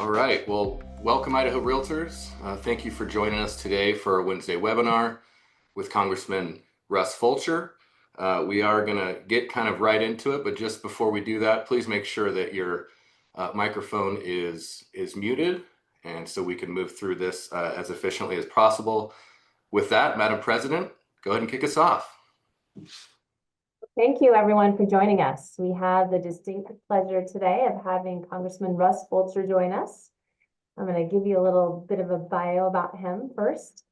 All right, well, welcome Idaho Realtors. Thank you for joining us today for our Wednesday webinar with Congressman Russ Fulcher. We are gonna get kind of right into it, but just before we do that, please make sure that your microphone is muted, and so we can move through this as efficiently as possible. With that, Madam President, go ahead and kick us off. Thank you, everyone, for joining us. We have the distinct pleasure today of having Congressman Russ Fulcher join us. I'm going to give you a little bit of a bio about him first.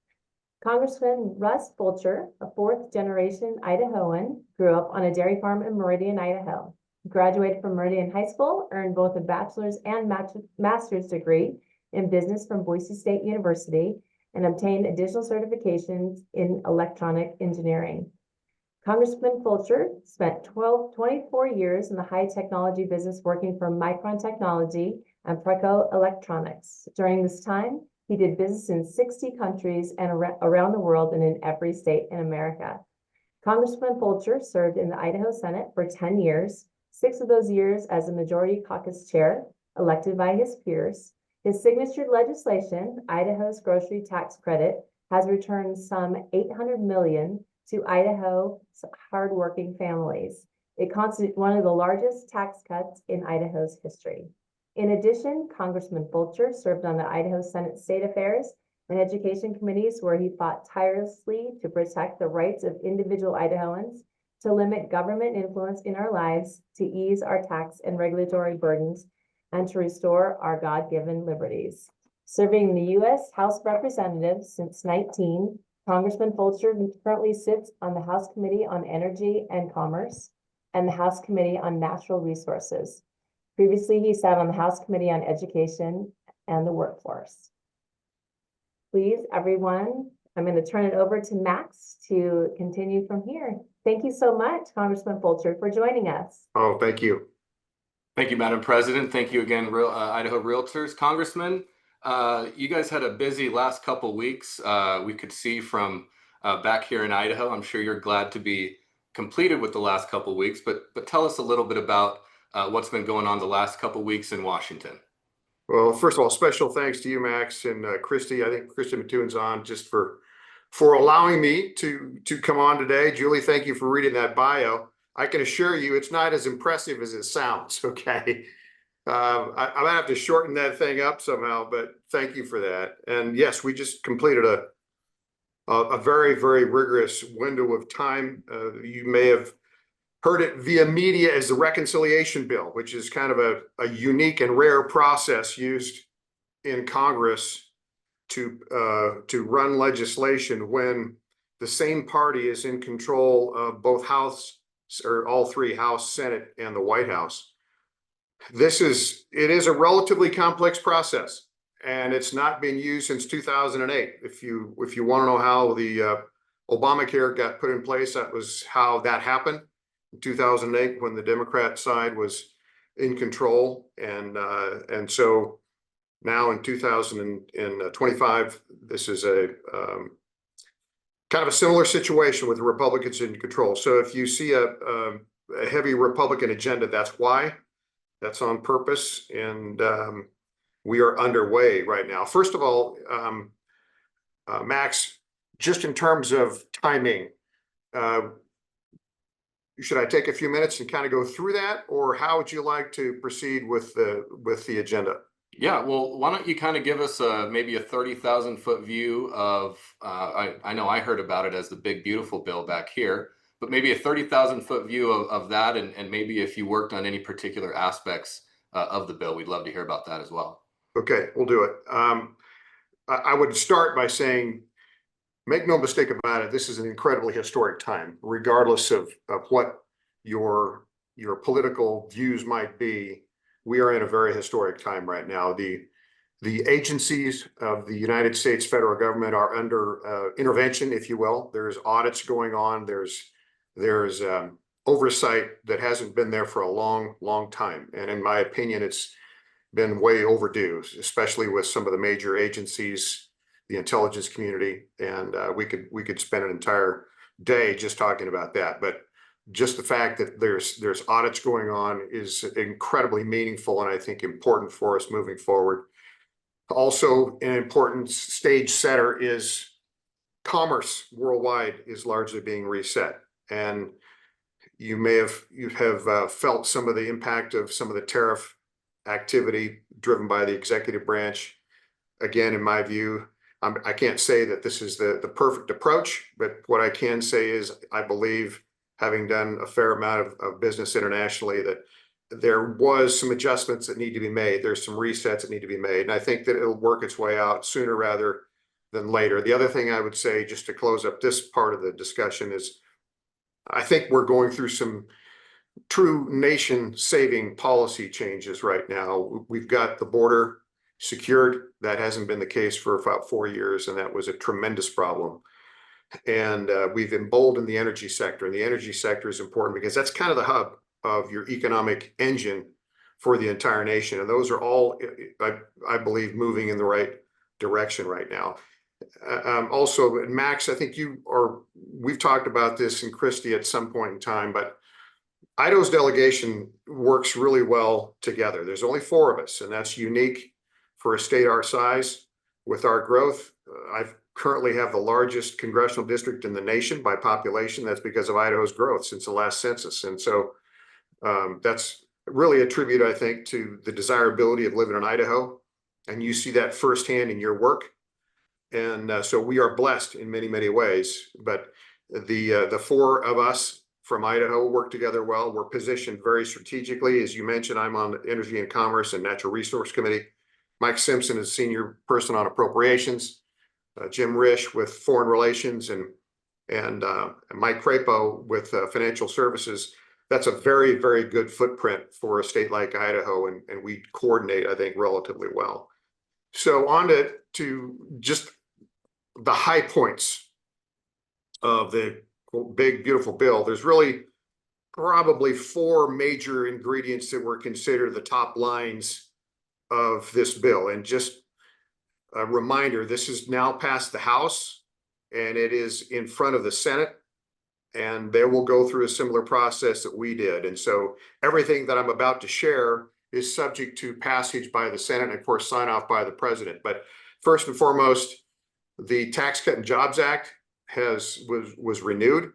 Congressman Russ Fulcher, a fourth-generation Idahoan, grew up on a dairy farm in Meridian, Idaho. He graduated from Meridian High School, earned both a bachelor's and master's degree in business from Boise State University, and obtained additional certifications in electronic engineering. Congressman Fulcher spent 24 years in the high technology business working for Micron Technology and Preco Electronics. During this time, he did business in 60 countries and around the world and in every state in America. Congressman Fulcher served in the Idaho Senate for 10 years, 6 of those years as a Majority Caucus Chair, elected by his peers. His signature legislation, Idaho's Grocery Tax Credit, has returned some $800 million to Idaho's hardworking families. It constitutes one of the largest tax cuts in Idaho's history. In addition, Congressman Fulcher served on the Idaho Senate State Affairs and Education Committees, where he fought tirelessly to protect the rights of individual Idahoans, to limit government influence in our lives, to ease our tax and regulatory burdens, and to restore our God-given liberties. Serving in the U.S. House of Representatives since 19, Congressman Fulcher currently sits on the House Committee on Energy and Commerce and the House Committee on Natural Resources. Previously, he sat on the House Committee on Education and the Workforce. Please, everyone, I'm going to turn it over to Max to continue from here. Thank you so much, Congressman Fulcher, for joining us. Oh, thank you. Thank you, Madam President. Thank you again, Idaho Realtors. Congressman, you guys had a busy last couple weeks. We could see from back here in Idaho. I'm sure you're glad to be completed with the last couple weeks, but tell us a little bit about what's been going on the last couple weeks in Washington. Well, first of all, special thanks to you, Max, and Christy. I think Christy Mattoon's on just for allowing me to come on today. Julie, thank you for reading that bio. I can assure you it's not as impressive as it sounds, okay? I might have to shorten that thing up somehow, but thank you for that. And yes, we just completed a very, very rigorous window of time. You may have heard it via media as the reconciliation bill, which is kind of a unique and rare process used in Congress to run legislation when the same party is in control of both House, or all three, House, Senate, and the White House. It is a relatively complex process, and it's not been used since 2008. If you want to know how the Obamacare got put in place, that was how that happened in 2008 when the Democrat side was in control, and so now in 2025, this is a kind of a similar situation with the Republicans in control. So if you see a heavy Republican agenda, that's why. That's on purpose, and we are underway right now. First of all, Max, just in terms of timing, should I take a few minutes and kind of go through that, or how would you like to proceed with the agenda? Yeah, well, why don't you kind of give us maybe a 30,000-foot view of, I know I heard about it as the big, beautiful bill back here, but maybe a 30,000-foot view of that, and maybe if you worked on any particular aspects of the bill, we'd love to hear about that as well. Okay, we'll do it. I would start by saying, make no mistake about it, this is an incredibly historic time, regardless of what your political views might be. We are in a very historic time right now. The agencies of the United States federal government are under intervention, if you will. There's audits going on. There's oversight that hasn't been there for a long, long time. And in my opinion, it's been way overdue, especially with some of the major agencies, the intelligence community. And we could spend an entire day just talking about that. But just the fact that there's audits going on is incredibly meaningful and I think important for us moving forward. Also, an important stage setter is commerce worldwide is largely being reset. And you have felt some of the impact of some of the tariff activity driven by the executive branch. Again, in my view, I can't say that this is the perfect approach, but what I can say is I believe, having done a fair amount of business internationally, that there was some adjustments that need to be made. There's some resets that need to be made. And I think that it'll work its way out sooner rather than later. The other thing I would say, just to close up this part of the discussion, is I think we're going through some true nation-saving policy changes right now. We've got the border secured. That hasn't been the case for about 4 years, and that was a tremendous problem. And we've emboldened the energy sector, and the energy sector is important because that's kind of the hub of your economic engine for the entire nation. And those are all, I believe, moving in the right direction right now. Also, Max, I think we've talked about this in Christie at some point in time, but Idaho's delegation works really well together. There's only 4 of us, and that's unique for a state our size. With our growth, I currently have the largest congressional district in the nation by population. That's because of Idaho's growth since the last census. And so that's really a tribute, I think, to the desirability of living in Idaho. And you see that firsthand in your work. And so we are blessed in many, many ways. But the 4 of us from Idaho work together well. We're positioned very strategically. As you mentioned, I'm on the Energy and Commerce and Natural Resource Committee. Mike Simpson is senior person on appropriations. Jim Risch with foreign relations, and Mike Crapo with financial services. That's a very, very good footprint for a state like Idaho, and we coordinate, I think, relatively well. So on to just the high points of the big, beautiful bill. There's really probably 4 major ingredients that were considered the top lines of this bill. And just a reminder, this is now past the House, and it is in front of the Senate, and they will go through a similar process that we did. And so everything that I'm about to share is subject to passage by the Senate and, of course, sign off by the president. But first and foremost, the Tax Cut and Jobs Act was renewed.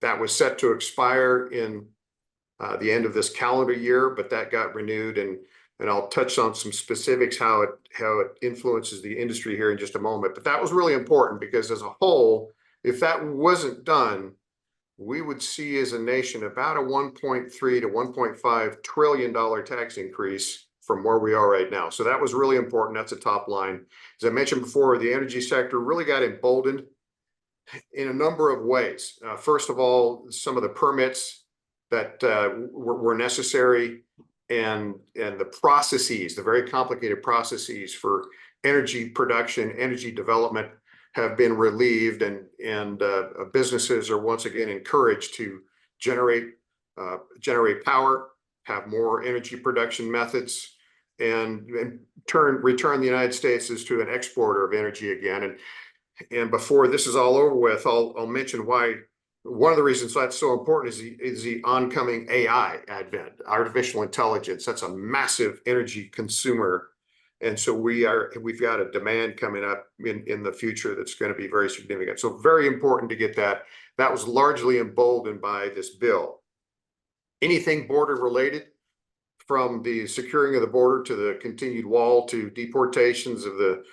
That was set to expire in the end of this calendar year, but that got renewed, and I'll touch on some specifics how it influences the industry here in just a moment. But that was really important because as a whole, if that wasn't done, we would see as a nation about a $1.3 to $1.5 trillion tax increase from where we are right now. So that was really important. That's a top line. As I mentioned before, the energy sector really got emboldened in a number of ways. First of all, some of the permits that were necessary, and the processes, the very complicated processes for energy production, energy development, have been relieved, and businesses are once again encouraged to generate power, have more energy production methods, and return the United States as to an exporter of energy again. And before this is all over with, I'll mention why. One of the reasons that's so important is the oncoming AI advent, artificial intelligence. That's a massive energy consumer. And so we've got a demand coming up in the future that's going to be very significant. So very important to get that. That was largely emboldened by this bill. Anything border related, from the securing of the border to the continued wall to deportations of the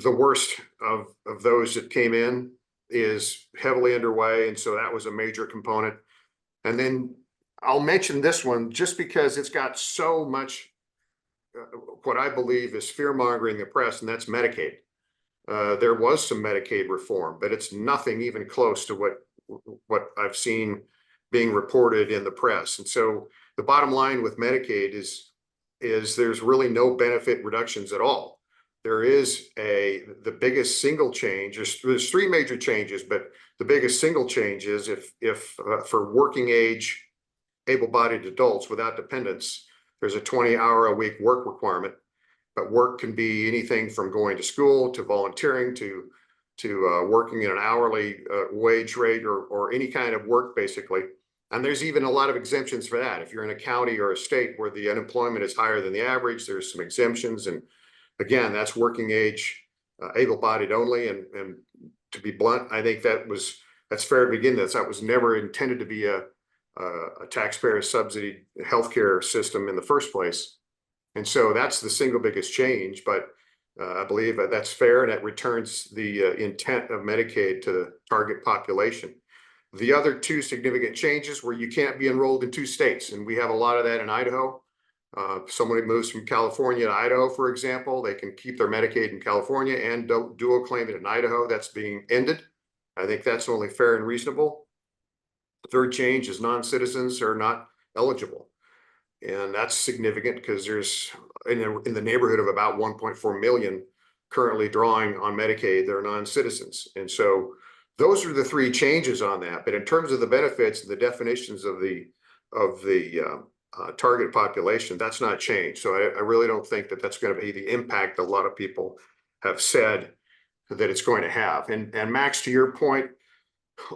worst of those that came in, is heavily underway. And so that was a major component. And then I'll mention this one just because it's got so much what I believe is fear-mongering the press, and that's Medicaid. There was some Medicaid reform, but it's nothing even close to what I've seen being reported in the press. And so the bottom line with Medicaid is there's really no benefit reductions at all. There is the biggest single change. There's 3 major changes, but the biggest single change is if for working age, able-bodied adults without dependents, there's a 20-hour-a-week work requirement. But work can be anything from going to school to volunteering to working at an hourly wage rate or any kind of work, basically. And there's even a lot of exemptions for that. If you're in a county or a state where the unemployment is higher than the average, there's some exemptions. And again, that's working age, able-bodied only. And to be blunt, I think that's fair to begin this. That was never intended to be a taxpayer subsidy healthcare system in the first place. And so that's the single biggest change. But I believe that's fair, and it returns the intent of Medicaid to the target population. The other two significant changes were you can't be enrolled in two states, and we have a lot of that in Idaho. Someone who moves from California to Idaho, for example, they can keep their Medicaid in California and dual claim it in Idaho. That's being ended. I think that's only fair and reasonable. The third change is non-citizens are not eligible. And that's significant because there's in the neighborhood of about 1.4 million currently drawing on Medicaid. They're non-citizens. And so those are the three changes on that. But in terms of the benefits and the definitions of the target population, that's not changed. So I really don't think that that's going to be the impact a lot of people have said that it's going to have. And Max, to your point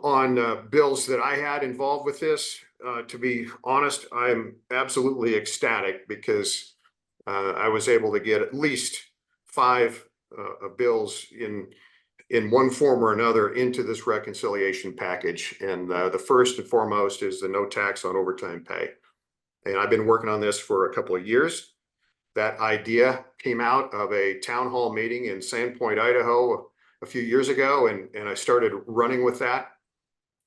on bills that I had involved with this, to be honest, I'm absolutely ecstatic because I was able to get at least 5 bills in one form or another into this reconciliation package. And the first and foremost is the no tax on overtime pay. And I've been working on this for a couple of years. That idea came out of a town hall meeting in Sandpoint, Idaho a few years ago, and I started running with that.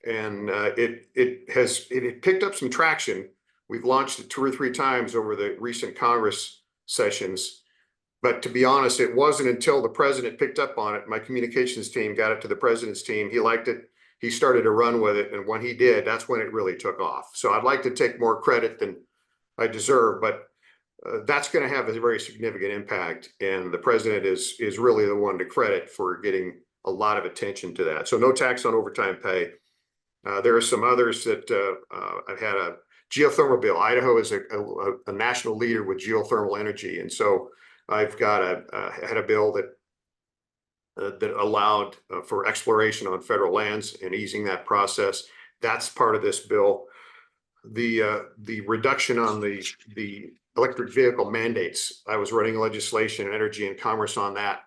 And it picked up some traction. We've launched it 2 or 3 times over the recent Congress sessions. But to be honest, it wasn't until the president picked up on it, my communications team got it to the president's team. He liked it. He started to run with it. And when he did, that's when it really took off. So I'd like to take more credit than I deserve, but that's going to have a very significant impact. And the president is really the one to credit for getting a lot of attention to that. So no tax on overtime pay. There are some others that I've had a geothermal bill. Idaho is a national leader with geothermal energy. And so I've got had a bill that allowed for exploration on federal lands and easing that process. That's part of this bill. The reduction on the electric vehicle mandates. I was running legislation, energy and commerce on that.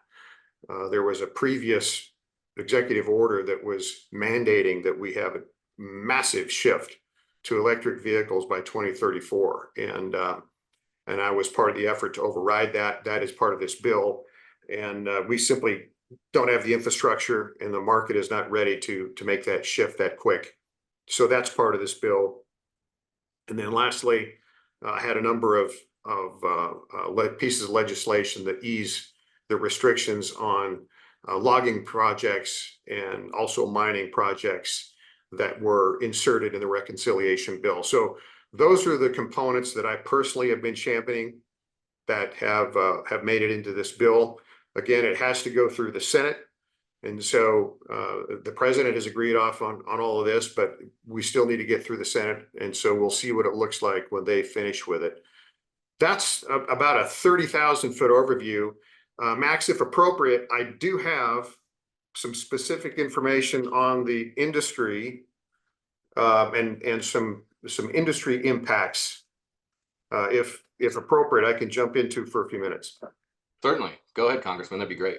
There was a previous executive order that was mandating that we have a massive shift to electric vehicles by 2034. And I was part of the effort to override that. That is part of this bill. And we simply don't have the infrastructure, and the market is not ready to make that shift that quick. So that's part of this bill. And then lastly, I had a number of pieces of legislation that ease the restrictions on logging projects and also mining projects that were inserted in the reconciliation bill. So those are the components that I personally have been championing that have made it into this bill. Again, it has to go through the Senate. And so the president has agreed off on all of this, but we still need to get through the Senate. And so we'll see what it looks like when they finish with it. That's about a 30,000-foot overview. Max, if appropriate, I do have some specific information on the industry and some industry impacts. If appropriate, I can jump into for a few minutes. Certainly. Go ahead, Congressman. That'd be great.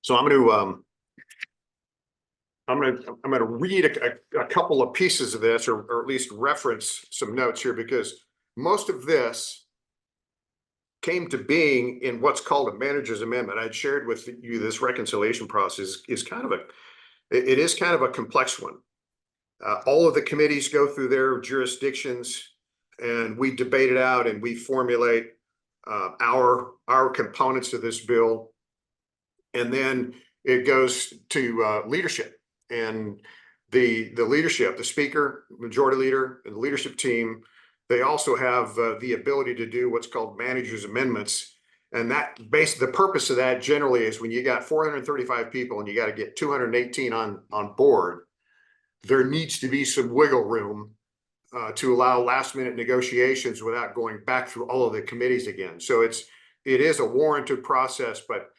So I'm going to read a couple of pieces of this, or at least reference some notes here, because most of this came to being in what's called a manager's amendment. I'd shared with you this reconciliation process is kind of a complex one. All of the committees go through their jurisdictions, and we debate it out, and we formulate our components of this bill. And then it goes to leadership, and the leadership, the speaker, majority leader, and the leadership team, they also have the ability to do what's called manager's amendments. And the purpose of that generally is when you got 435 people and you got to get 218 on board, there needs to be some wiggle room to allow last minute negotiations without going back through all of the committees again. So it is a warranted process, but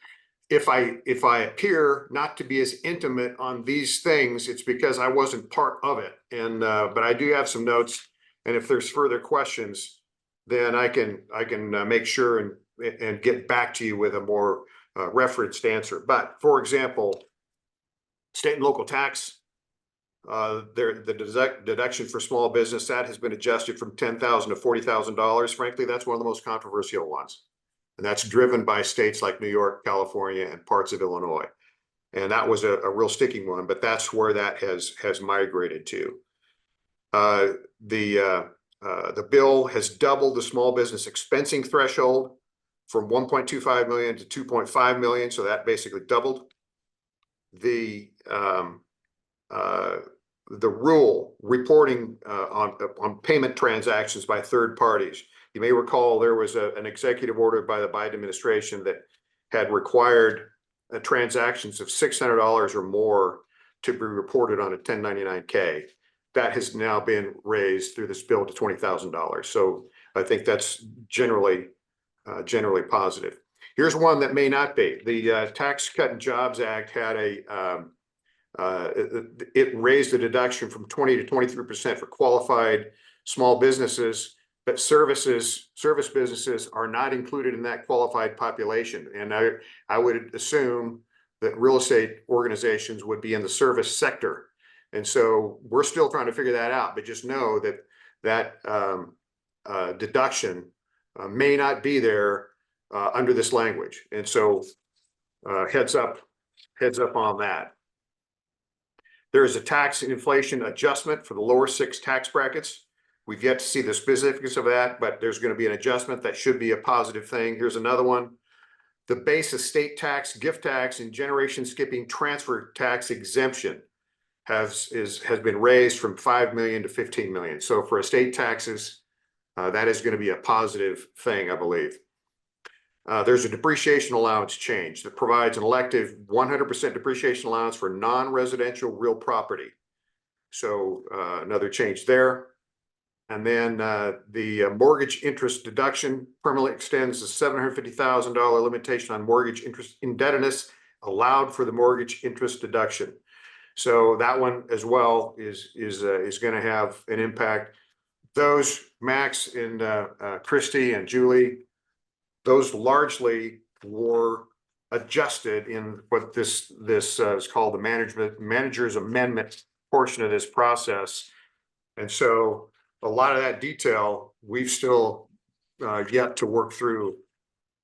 if I appear not to be as intimate on these things, it's because I wasn't part of it. And but I do have some notes, and if there's further questions, then I can make sure and get back to you with a more referenced answer. But for example, state and local tax, the deduction for small business, that has been adjusted from $10,000 to $40,000. Frankly, that's one of the most controversial ones. And that's driven by states like New York, California, and parts of Illinois. And that was a real sticking one, but that's where that has migrated to. The bill has doubled the small business expensing threshold from 1.25 million to 2.5 million. So that basically doubled. The rule reporting on payment transactions by third parties. You may recall there was an executive order by the Biden administration that had required transactions of $600 or more to be reported on a 1099-K. That has now been raised through this bill to $20,000. So I think that's generally positive. Here's one that may not be. The Tax Cut and Jobs Act had it raised the deduction from 20 to 23% for qualified small businesses, but service businesses are not included in that qualified population. And I would assume that real estate organizations would be in the service sector. And so we're still trying to figure that out, but just know that deduction may not be there under this language. And so heads up on that. There is a tax and inflation adjustment for the lower 6 tax brackets. We've yet to see the specifics of that, but there's going to be an adjustment that should be a positive thing. Here's another one. The base estate tax, gift tax, and generation skipping transfer tax exemption has been raised from 5 million to 15 million. So for estate taxes, that is going to be a positive thing, I believe. There's a depreciation allowance change that provides an elective 100% depreciation allowance for non-residential real property. So another change there. And then the mortgage interest deduction permanently extends the $750,000 limitation on mortgage interest indebtedness allowed for the mortgage interest deduction. So that one as well is going to have an impact. Those, Max and Christy and Julie, those largely were adjusted in what this is called the manager's amendment portion of this process. And so a lot of that detail we've still yet to work through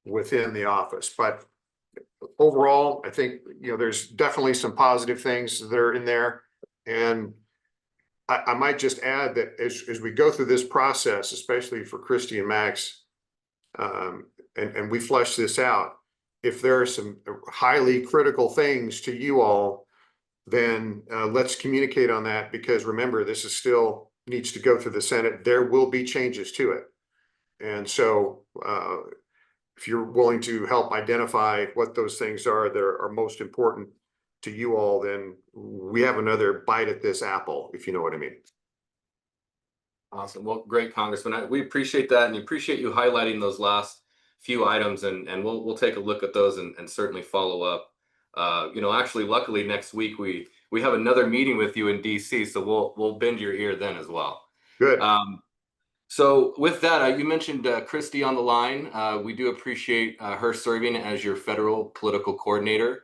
within the office. But overall, I think, there's definitely some positive things that are in there. And I might just add that as we go through this process, especially for Christy and Max, and we flesh this out, if there are some highly critical things to you all, then let's communicate on that, because remember, this is still needs to go through the Senate. There will be changes to it. And so if you're willing to help identify what those things are that are most important to you all, then we have another bite at this apple, if you know what I mean. Awesome. Well, great, Congressman. We appreciate that, and we appreciate you highlighting those last few items, and we'll take a look at those and certainly follow up. Actually, luckily next week we have another meeting with you in DC, so we'll bend your ear then as well. Good. So with that, you mentioned Christy on the line. We do appreciate her serving as your federal political coordinator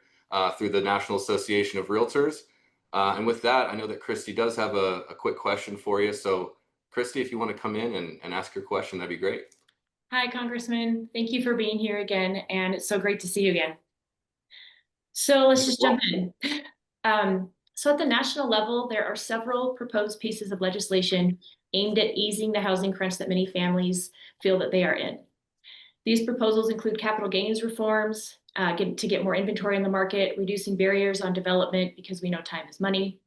through the National Association of Realtors. And with that, I know that Christy does have a quick question for you. So Christy, if you want to come in and ask your question, that'd be great. Hi, Congressman. Thank you for being here again, and it's so great to see you again. So let's just jump in. So at the national level, there are several proposed pieces of legislation aimed at easing the housing crunch that many families feel that they are in. These proposals include capital gains reforms, to get more inventory in the market, reducing barriers on development because we know time is money,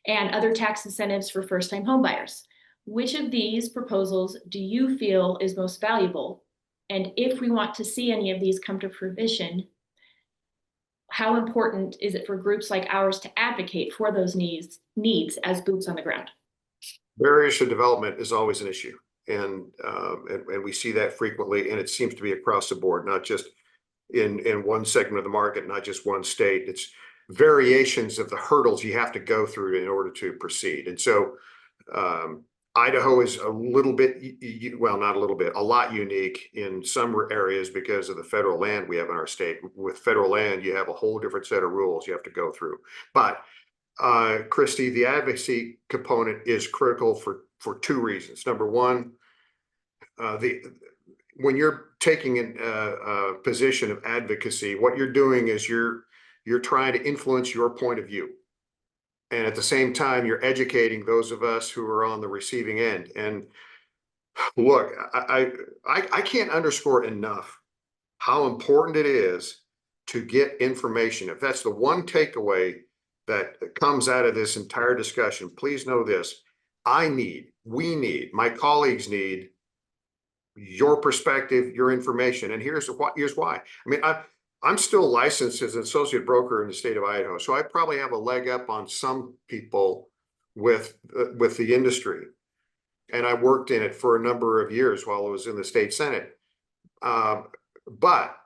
and other tax incentives for first-time homebuyers. Which of these proposals do you feel is most valuable? And if we want to see any of these come to fruition, how important is it for groups like ours to advocate for those needs as boots on the ground? Barriers to development is always an issue. And we see that frequently, and it seems to be across the board, not just in one segment of the market, not just one state. It's variations of the hurdles you have to go through in order to proceed. And so Idaho is a little bit, well, not a little bit, a lot unique in some areas because of the federal land we have in our state. With federal land, you have a whole different set of rules you have to go through. But Christy, the advocacy component is critical for two reasons. Number one, when you're taking a position of advocacy, what you're doing is you're trying to influence your point of view. And at the same time, you're educating those of us who are on the receiving end. And look, I can't underscore enough how important it is to get information. If that's the one takeaway that comes out of this entire discussion, please know this: we need, my colleagues need your perspective, your information. And here's why. I mean, I'm still licensed as an associate broker in the state of Idaho, so I probably have a leg up on some people with the industry. And I worked in it for a number of years while I was in the state Senate. But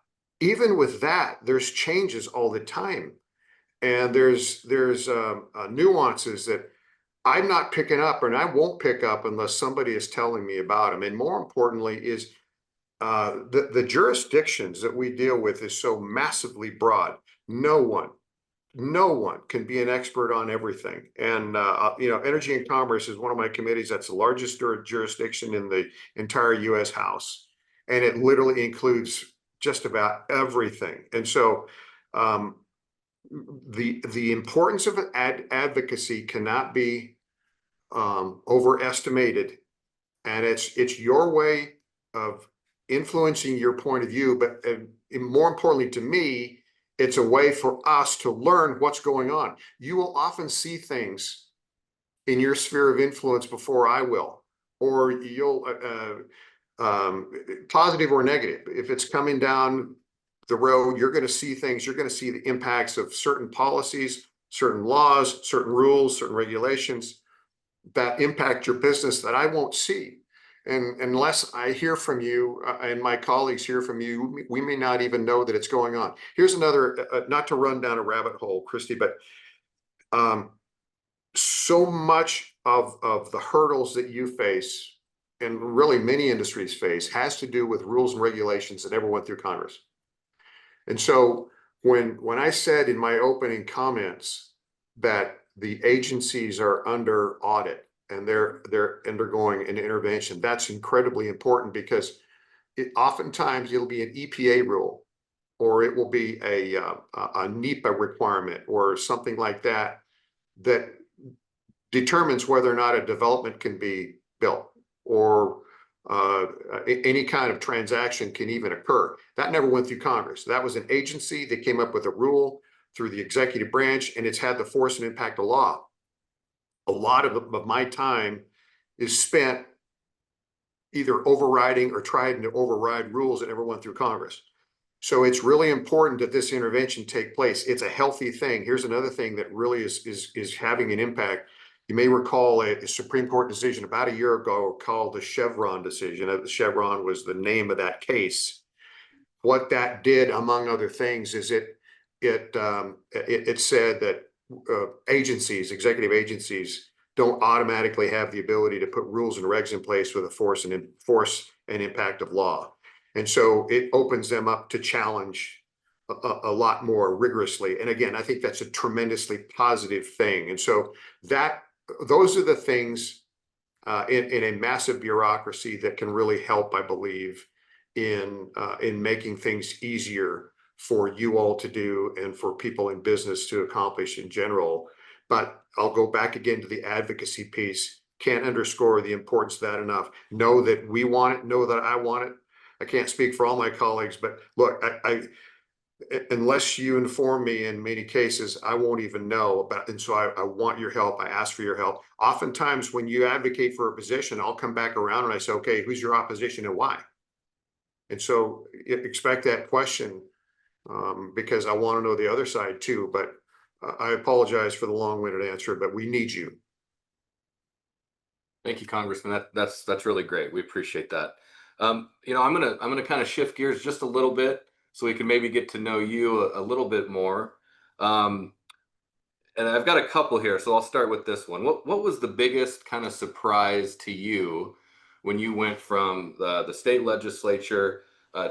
even with that, there's changes all the time. And there's nuances that I'm not picking up, and I won't pick up unless somebody is telling me about them. And more importantly is the jurisdictions that we deal with is so massively broad. No one can be an expert on everything. And Energy and Commerce is one of my committees. That's the largest jurisdiction in the entire U.S. House, and it literally includes just about everything. And so the importance of advocacy cannot be overestimated, and it's your way of influencing your point of view. But more importantly to me, it's a way for us to learn what's going on. You will often see things in your sphere of influence before I will, or you'll positive or negative. If it's coming down the road, you're going to see things. You're going to see the impacts of certain policies, certain laws, certain rules, certain regulations that impact your business that I won't see. And unless I hear from you and my colleagues hear from you, we may not even know that it's going on. Here's another, not to run down a rabbit hole, Christy, but so much of the hurdles that you face, and really many industries face, has to do with rules and regulations that never went through Congress. And so when I said in my opening comments that the agencies are under audit and they're undergoing an intervention, that's incredibly important, because oftentimes it'll be an EPA rule, or it will be a NEPA requirement or something like that that determines whether or not a development can be built, or any kind of transaction can even occur. That never went through Congress. That was an agency that came up with a rule through the executive branch, and it's had the force and impact of law. A lot of my time is spent either overriding or trying to override rules that never went through Congress. So it's really important that this intervention take place. It's a healthy thing. Here's another thing that really is having an impact. You may recall a Supreme Court decision about a year ago called the Chevron decision. The Chevron was the name of that case. What that did, among other things, is it said that agencies, executive agencies, don't automatically have the ability to put rules and regs in place with the force and impact of law. And so it opens them up to challenge a lot more rigorously. And again, I think that's a tremendously positive thing. And so those are the things in a massive bureaucracy that can really help, I believe, in making things easier for you all to do and for people in business to accomplish in general. But I'll go back again to the advocacy piece. Can't underscore the importance of that enough. Know that we want it. Know that I want it. I can't speak for all my colleagues, but look, unless you inform me, in many cases, I won't even know about. And so I want your help. I ask for your help. Oftentimes when you advocate for a position, I'll come back around and I say, okay, who's your opposition and why? And so expect that question, because I want to know the other side too. But I apologize for the long-winded answer, but we need you. Thank you, Congressman. That's really great. We appreciate that. I'm gonna kind of shift gears just a little bit. so we can maybe get to know you a little bit more. And I've got a couple here, so I'll start with this one. What was the biggest kind of surprise to you when you went from the state legislature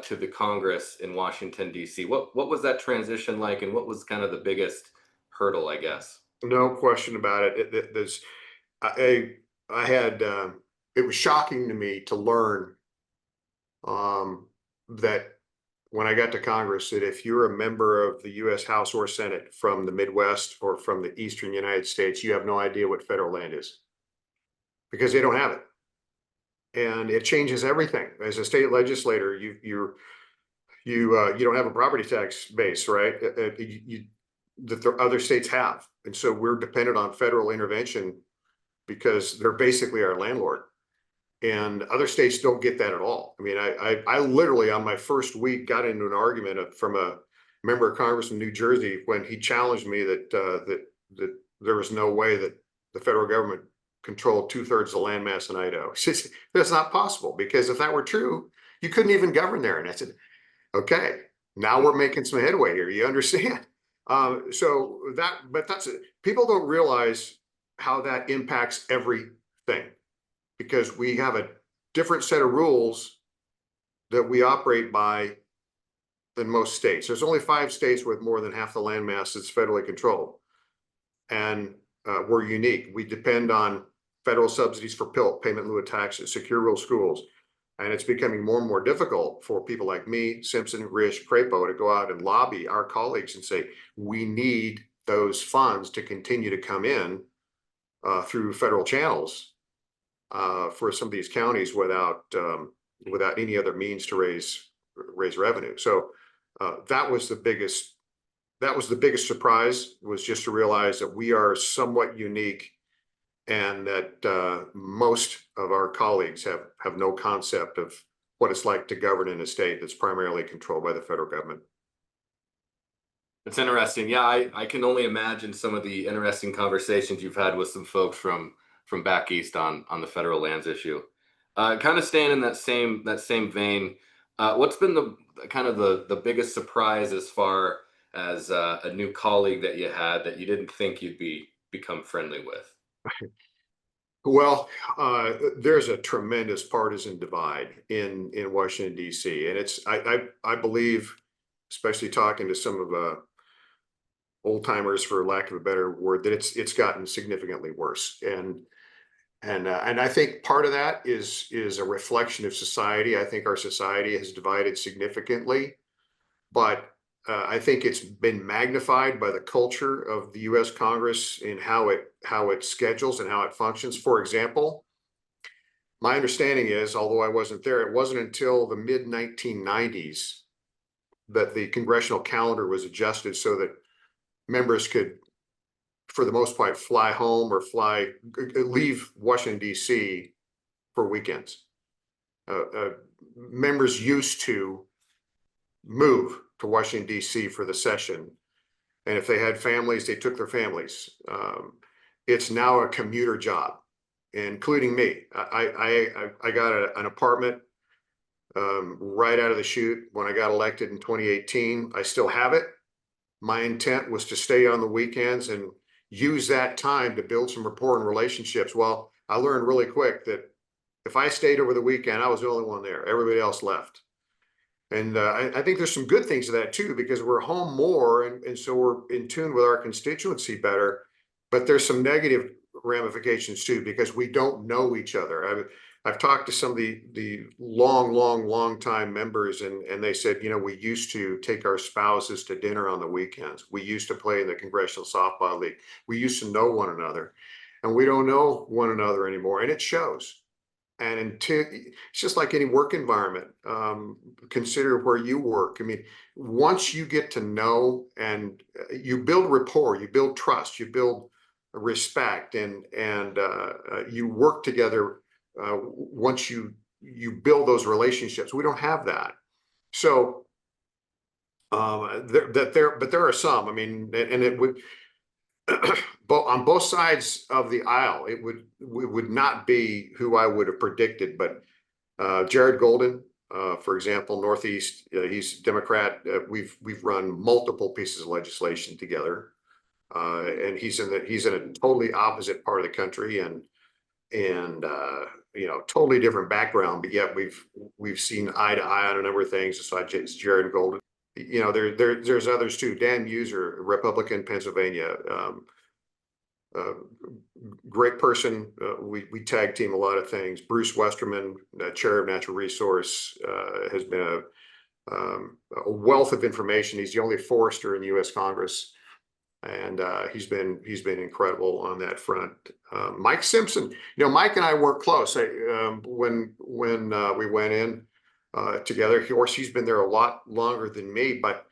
to the Congress in Washington, D.C.? What was that transition like, and what was kind of the biggest hurdle, I guess? No question about it. I had, it was shocking to me to learn that when I got to Congress, that if you're a member of the US House or Senate from the Midwest or from the Eastern United States, you have no idea what federal land is because they don't have it. And it changes everything. As a state legislator, you don't have a property tax base, right? That the other states have. And so we're dependent on federal intervention because they're basically our landlord. And other states don't get that at all. I mean, I literally on my first week got into an argument from a member of Congress from New Jersey when he challenged me that there was no way that the federal government controlled 2/3 of the landmass in Idaho. He says, that's not possible, because if that were true, you couldn't even govern there. And I said, okay, now we're making some headway here. You understand? But that's it. People don't realize how that impacts everything, because we have a different set of rules that we operate by than most states. There's only 5 states with more than half the landmass that's federally controlled. And we're unique. We depend on federal subsidies for payment in lieu of taxes, secure rural schools. And it's becoming more and more difficult for people like me, Simpson, Risch, Crapo to go out and lobby our colleagues and say, we need those funds to continue to come in through federal channels for some of these counties without any other means to raise revenue. So that was the biggest surprise, was just to realize that we are somewhat unique, and that most of our colleagues have no concept of what it's like to govern in a state that's primarily controlled by the federal government. It's interesting. Yeah, I can only imagine some of the interesting conversations you've had with some folks from back east on the federal lands issue. Kind of staying in that same vein, what's been the biggest surprise as far as a new colleague that you had that you didn't think you'd become friendly with? Well, there's a tremendous partisan divide in Washington, D.C. And it's I believe, especially talking to some of old timers, for lack of a better word, that it's gotten significantly worse. And I think part of that is a reflection of society. I think our society has divided significantly, but I think it's been magnified by the culture of the U.S. Congress in how it schedules and how it functions. For example, my understanding is, although I wasn't there, it wasn't until the mid 1990s that the congressional calendar was adjusted so that members could, for the most part, fly home or leave Washington, D.C. for weekends. Members used to move to Washington, D.C. for the session. And if they had families, they took their families. It's now a commuter job, including me. I got an apartment right out of the chute when I got elected in 2018. I still have it. My intent was to stay on the weekends and use that time to build some rapport and relationships. Well, I learned really quick that if I stayed over the weekend, I was the only one there. Everybody else left. And I think there's some good things to that too, because we're home more, and so we're in tune with our constituency better. But there's some negative ramifications too, because we don't know each other. I've talked to some of the long time members, and they said, we used to take our spouses to dinner on the weekends. We used to play in the Congressional softball league. We used to know one another, and we don't know one another anymore, and it shows. And it's just like any work environment. Consider where you work. I mean, once you get to know, and you build rapport, you build trust, you build respect, and you work together. Once you build those relationships, we don't have that. So there are some. I mean, and it would. But on both sides of the aisle, it would not be who I would have predicted. But Jared Golden For example, Northeast, he's a Democrat. We've run multiple pieces of legislation together, and he's in a totally opposite part of the country, and totally different background, but yet we've seen eye to eye on a number of things. So it's Jared Golden. There's others too. Dan Muser, Republican, Pennsylvania. Great person. We tag team a lot of things. Bruce Westerman, chair of natural resource, has been a wealth of information. He's the only forester in the U.S. Congress, and he's been incredible on that front. Mike Simpson, Mike and I work close. When we went in together, of course, he's been there a lot longer than me, but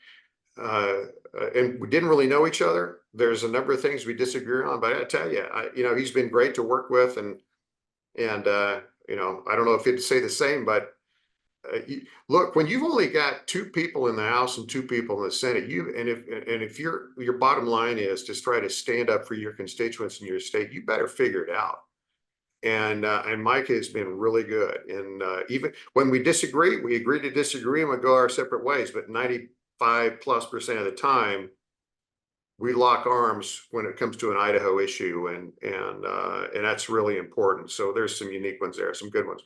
and we didn't really know each other. There's a number of things we disagree on, but I tell you, he's been great to work with, and I don't know if you'd say the same, but look, when you've only got 2 people in the House and 2 people in the Senate, if your bottom line is to try to stand up for your constituents in your state, you better figure it out. And Mike has been really good. And even when we disagree, we agree to disagree and we go our separate ways. But 95+% of the time, we lock arms when it comes to an Idaho issue, and that's really important. So there's some unique ones there, some good ones.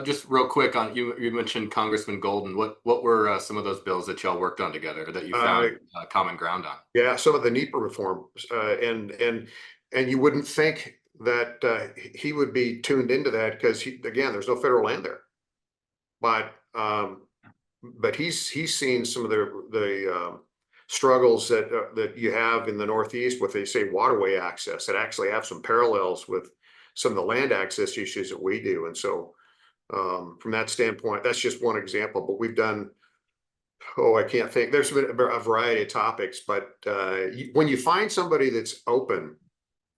Just real quick on you mentioned Congressman Golden. What were some of those bills that y'all worked on together that you found common ground on? Yeah, some of the NEPA reforms, and you wouldn't think that he would be tuned into that, because again, there's no federal land there, but he's seen some of the struggles that you have in the Northeast with, they say, waterway access, that actually have some parallels with some of the land access issues that we do. And so from that standpoint, that's just one example, but we've done, I can't think, there's been a variety of topics, but when you find somebody that's open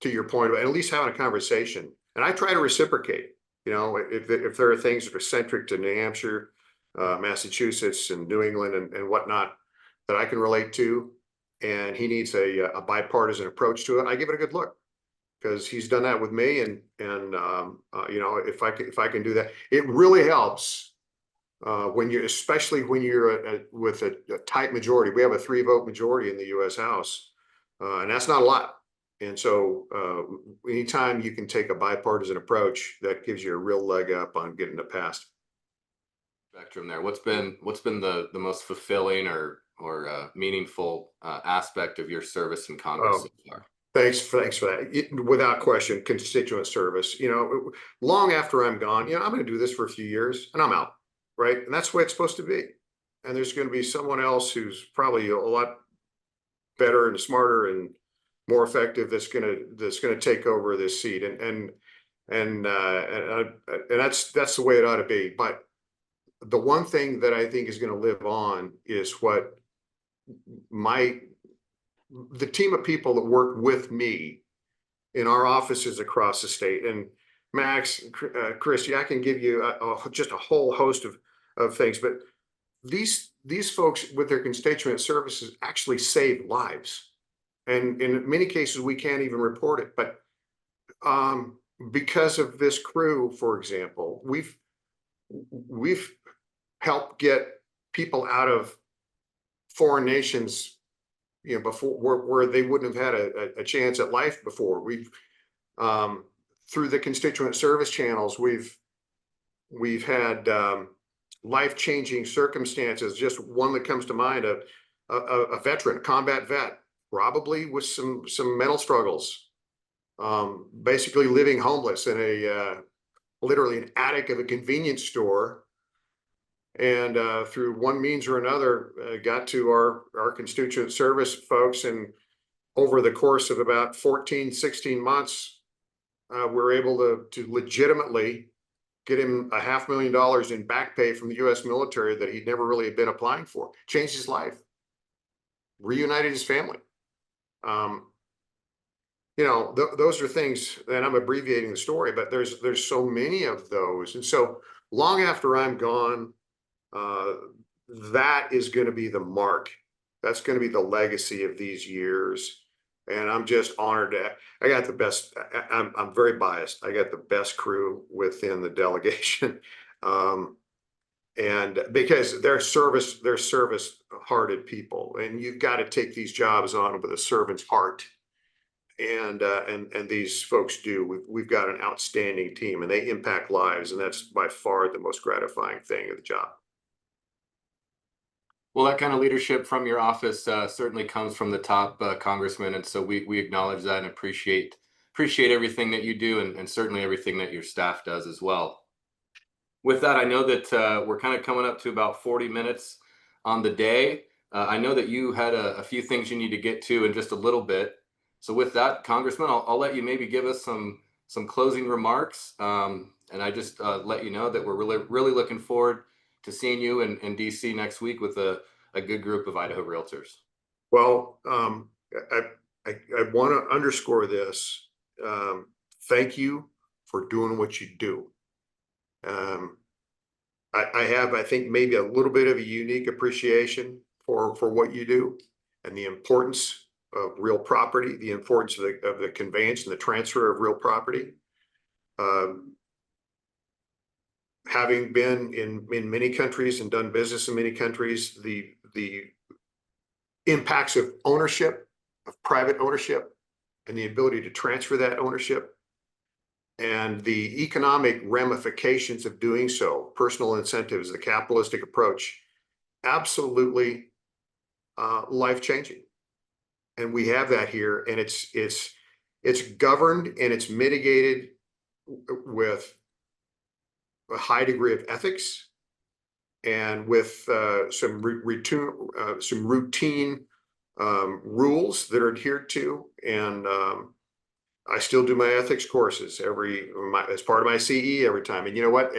to your point, and at least having a conversation, and I try to reciprocate, if there are things that are centric to New Hampshire, Massachusetts and New England and whatnot that I can relate to, and he needs a bipartisan approach to it, I give it a good look, because he's done that with me, and if I can do that, it really helps especially when you're with a tight majority. We have a 3-vote majority in the U.S. House, and that's not a lot. And so anytime you can take a bipartisan approach, that gives you a real leg up on getting it passed. Spectrum there. What's been the most fulfilling or meaningful aspect of your service in Congress so far? Thanks for that. Without question, constituent service. Long after I'm gone, I'm going to do this for a few years and I'm out, right? And that's the way it's supposed to be. And there's going to be someone else who's probably a lot better and smarter and more effective that's going to take over this seat. And that's the way it ought to be. But the one thing that I think is going to live on is what the team of people that work with me in our offices across the state. And Max, Christy, I can give you just a whole host of things, but these folks with their constituent services actually save lives. And in many cases, we can't even report it. But because of this crew, for example, we've helped get people out of foreign nations, before where they wouldn't have had a chance at life before. We've through the constituent service channels, we've had life-changing circumstances. Just one that comes to mind: a veteran, a combat vet, probably with some mental struggles, basically living homeless in literally an attic of a convenience store. And through one means or another, got to our constituent service folks, and over the course of about 16 months, we're able to legitimately get him $500,000 in back pay from the U.S. military that he'd never really been applying for. Changed his life, reunited his family. Those are things, and I'm abbreviating the story, but there's so many of those. And so long after I'm gone, that is going to be the mark. That's going to be the legacy of these years. And I'm just honored I got the best. I'm very biased. I got the best crew within the delegation. And because they're service-hearted people, and you've got to take these jobs on with a servant's heart. And these folks do. We've got an outstanding team, and they impact lives, and that's by far the most gratifying thing of the job. Well, that kind of leadership from your office certainly comes from the top, Congressman, and so we acknowledge that and appreciate everything that you do, and certainly everything that your staff does as well. With that, I know that we're kind of coming up to about 40 minutes on the day. I know that you had a few things you need to get to in just a little bit. So with that, Congressman, I'll let you maybe give us some closing remarks, and I just let you know that we're really looking forward to seeing you in DC next week with a good group of Idaho Realtors. Well, I want to underscore this. Thank you for doing what you do. I have, I think, maybe a little bit of a unique appreciation for what you do and the importance of real property, the importance of the conveyance and the transfer of real property. Having been in many countries and done business in many countries, the impacts of ownership, of private ownership, and the ability to transfer that ownership, and the economic ramifications of doing so, personal incentives, the capitalistic approach, absolutely life-changing. And we have that here, and it's governed and it's mitigated with a high degree of ethics and with some routine rules that are adhered to. And I still do my ethics courses as part of my CE every time. And you know what?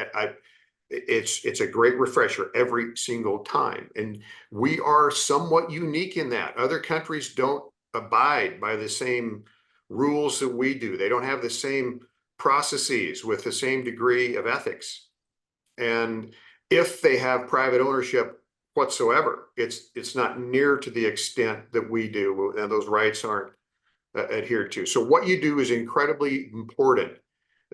It's a great refresher every single time. And we are somewhat unique in that. Other countries don't abide by the same rules that we do. They don't have the same processes with the same degree of ethics. And if they have private ownership whatsoever, it's not near to the extent that we do, and those rights aren't adhered to. So what you do is incredibly important,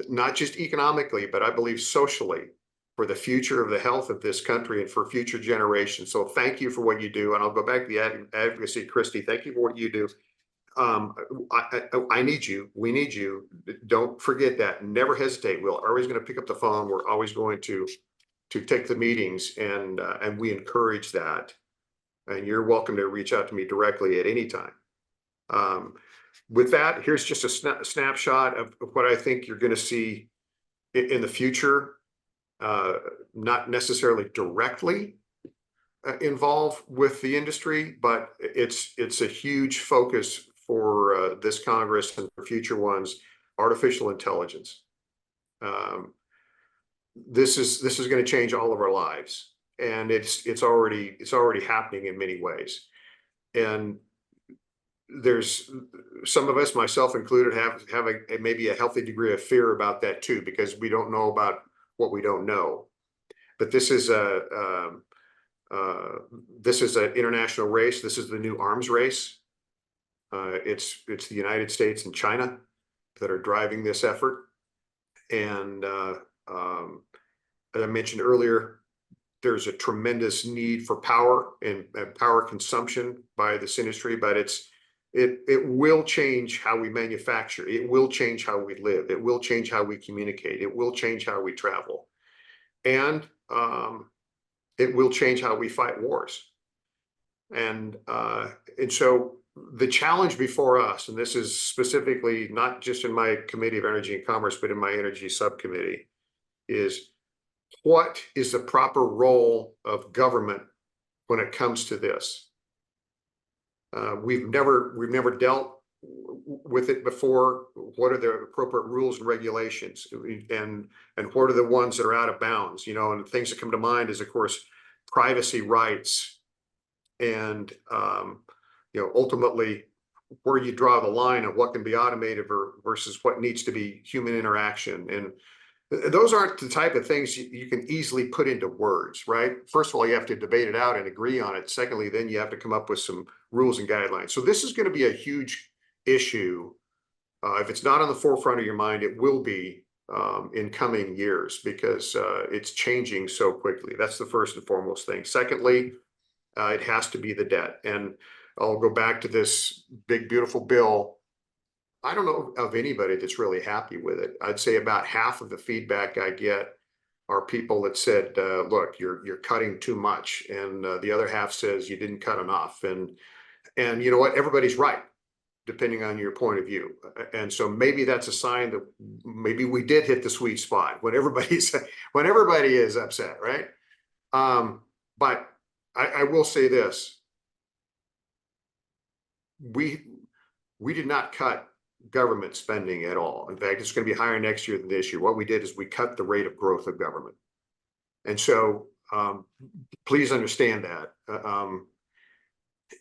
not just economically, but I believe socially, for the future of the health of this country and for future generations. So thank you for what you do. And I'll go back to the advocacy. Christy, thank you for what you do. I need you. We need you. Don't forget that. Never hesitate. We're always going to pick up the phone. We're always going to take the meetings, and we encourage that. And you're welcome to reach out to me directly at any time. With that, here's just a snapshot of what I think you're going to see in the future. Not necessarily directly involved with the industry, but it's a huge focus for this Congress and for future ones. Artificial intelligence. This is going to change all of our lives, and it's already happening in many ways. And there's some of us, myself included, have maybe a healthy degree of fear about that too, because we don't know about what we don't know. But this is an international race. This is the new arms race. It's the United States and China that are driving this effort. And as I mentioned earlier, there's a tremendous need for power and power consumption by this industry, but it will change how we manufacture. It will change how we live. It will change how we communicate. It will change how we travel. And it will change how we fight wars. And so the challenge before us, and this is specifically not just in my Committee of Energy and Commerce, but in my energy subcommittee, is what is the proper role of government when it comes to this? We've never dealt with it before. What are the appropriate rules and regulations, and what are the ones that are out of bounds? And the things that come to mind is, of course, privacy rights, and ultimately where you draw the line of what can be automated versus what needs to be human interaction. And those aren't the type of things you can easily put into words, right? First of all, you have to debate it out and agree on it. Secondly, then you have to come up with some rules and guidelines. So this is going to be a huge issue. If it's not on the forefront of your mind, it will be in coming years, because it's changing so quickly. That's the first and foremost thing. Secondly, it has to be the debt. And I'll go back to this big, beautiful bill. I don't know of anybody that's really happy with it. I'd say about half of the feedback I get are people that said, look, you're cutting too much. And the other half says you didn't cut enough. And you know what? Everybody's right, depending on your point of view. And so maybe that's a sign that maybe we did hit the sweet spot when everybody is upset, right? But I will say this. We did not cut government spending at all. In fact, it's going to be higher next year than this year. What we did is we cut the rate of growth of government. And so please understand that.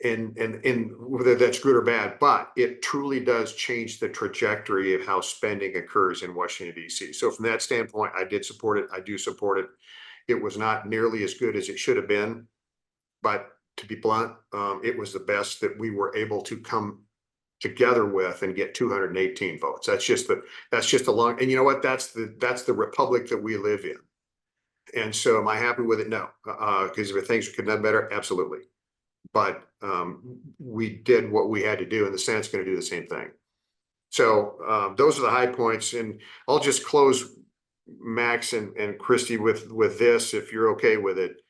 And whether that's good or bad, but it truly does change the trajectory of how spending occurs in Washington, D.C. So from that standpoint, I did support it. I do support it. It was not nearly as good as it should have been, but to be blunt, it was the best that we were able to come together with and get 218 votes. That's just a long, and you know what? That's the republic that we live in. And so am I happy with it? No, because if things could have done better, absolutely. But we did what we had to do, and the Senate's going to do the same thing. So those are the high points, and I'll just close, Max and Christy, with this, if you're okay with it.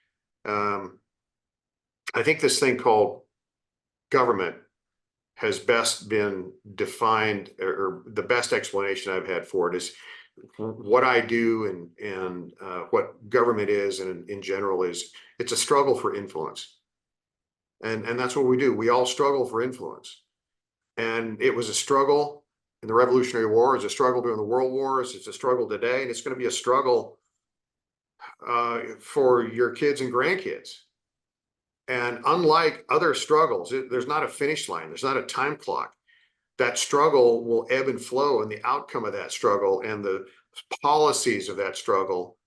I think this thing called government has best been defined, or the best explanation I've had for it is what I do and what government is, and in general is it's a struggle for influence. And that's what we do. We all struggle for influence. And it was a struggle in the Revolutionary War, it's a struggle during the World Wars, it's a struggle today, and it's going to be a struggle for your kids and grandkids. And unlike other struggles, there's not a finish line, there's not a time clock. That struggle will ebb and flow, and the outcome of that struggle and the policies of that struggle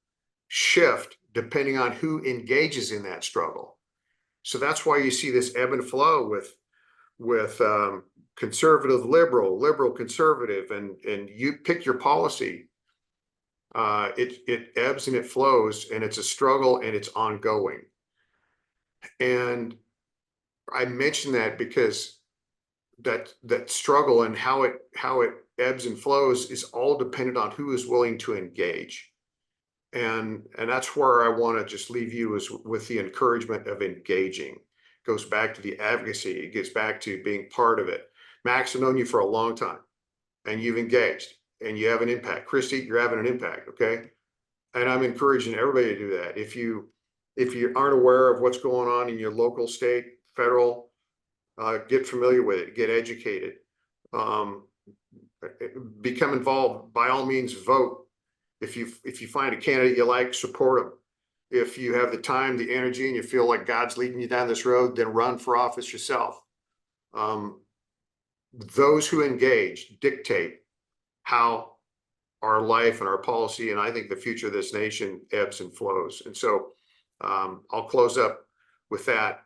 shift depending on who engages in that struggle. So that's why you see this ebb and flow with conservative, liberal, conservative, and you pick your policy. It ebbs and it flows, and it's a struggle, and it's ongoing. And I mention that because that struggle and how it ebbs and flows is all dependent on who is willing to engage. And that's where I want to just leave you, is with the encouragement of engaging. It goes back to the advocacy. It gets back to being part of it. Max, I've known you for a long time, and you've engaged, and you have an impact. Christy, you're having an impact, okay? And I'm encouraging everybody to do that. If you aren't aware of what's going on in your local, state, federal, get familiar with it, get educated, become involved. By all means, vote. If you find a candidate you like, support them. If you have the time, the energy, and you feel like God's leading you down this road, then run for office yourself. Those who engage dictate how our life and our policy, and I think the future of this nation, ebbs and flows. And so I'll close up with that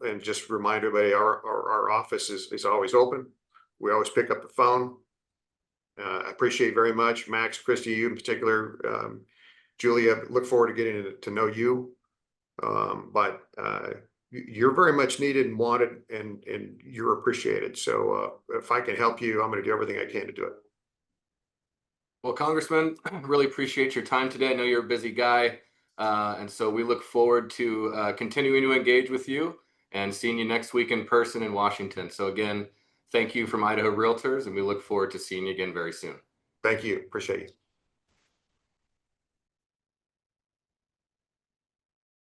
and just remind everybody our office is always open. We always pick up the phone. I appreciate very much, Max, Christy, you in particular, Julia, look forward to getting to know you. But you're very much needed and wanted, and you're appreciated. So if I can help you, I'm going to do everything I can to do it. Well, Congressman, really appreciate your time today. I know you're a busy guy. And so we look forward to continuing to engage with you and seeing you next week in person in Washington. So again, thank you from Idaho Realtors, and we look forward to seeing you again very soon. Thank you. Appreciate you.